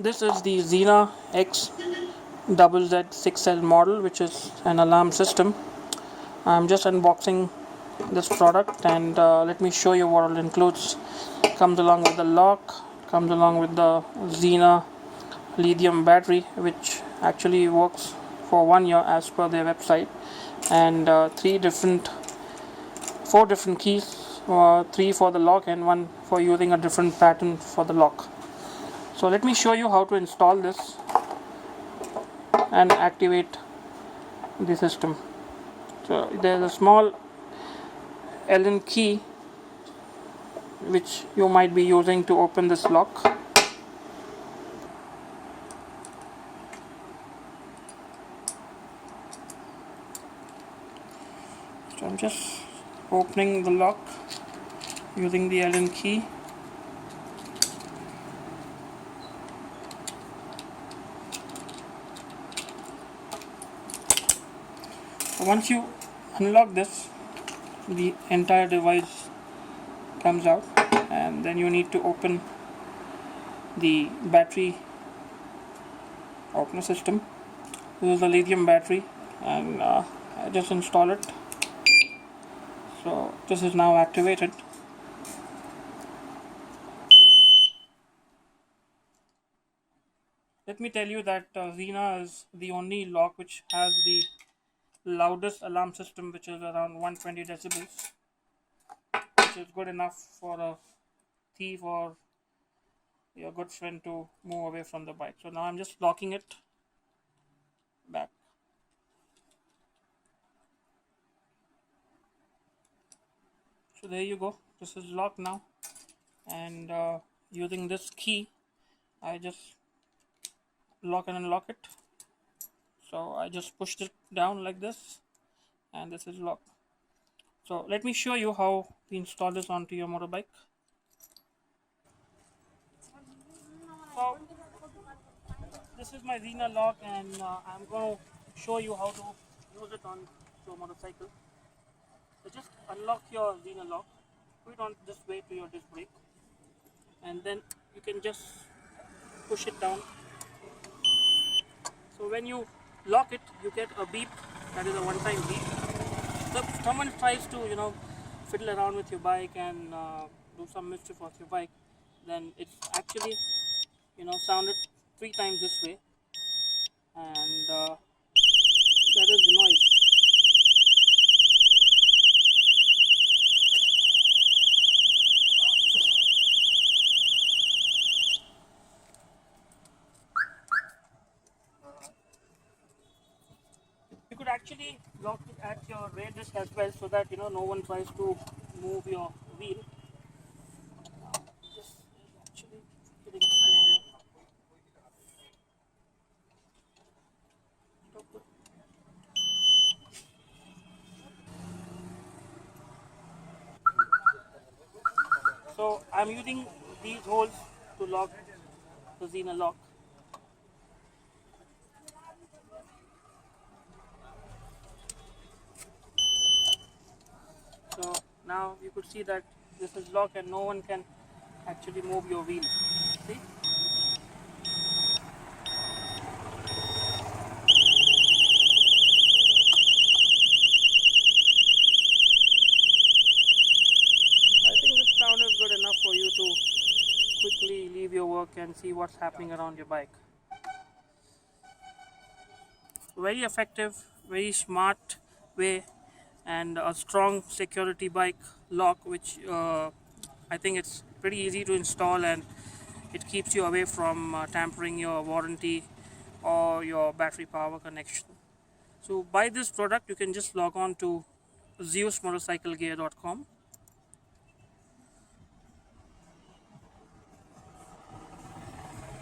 This is the XENA XZZ6L model, which is an alarm system. I'm just unboxing this product, and let me show you what it includes. It comes along with the lock, comes along with the XENA lithium battery, which actually works for 1 year as per their website, and four different keys, 3 for the lock and 1 for using a different pattern for the lock. So let me show you how to install this and activate the system. So there's a small Allen key which you might be using to open this lock. So I'm just opening the lock using the Allen key. Once you unlock this, the entire device comes out, and then you need to open the battery opener system. This is the lithium battery, and I just install it. So this is now activated. Let me tell you that XENA is the only lock which has the loudest alarm system, which is around 120 decibels, which is good enough for a thief or your good friend to move away from the bike. So now I'm just locking it back. So there you go, this is locked now, and using this key I just lock and unlock it. So I just pushed it down like this, and this is locked. So let me show you how to install this onto your motorbike. So this is my XENA lock, and I'm going to show you how to use it on your motorcycle. So just unlock your XENA lock, put it on this way to your disc brake, and then you can just push it down. So when you lock it, you get a beep, that is a one-time beep. So if someone tries to fiddle around with your bike and do some mischief with your bike, then it's actually sounded 3 times this way, and that is the noise. You could actually lock it at your rear disc as well, so that no one tries to move your wheel. This is actually getting smaller. So I'm using these holes to lock the XENA lock. So now you could see that this is locked and no one can actually move your wheel. See? I think this sound is good enough for you to quickly leave your work and see what's happening around your bike. Very effective, very smart way, and a strong security bike lock, which I think it's pretty easy to install, and it keeps you away from tampering your warranty or your battery power connection. So buy this product, you can just log on to zeusmotorcyclegear.com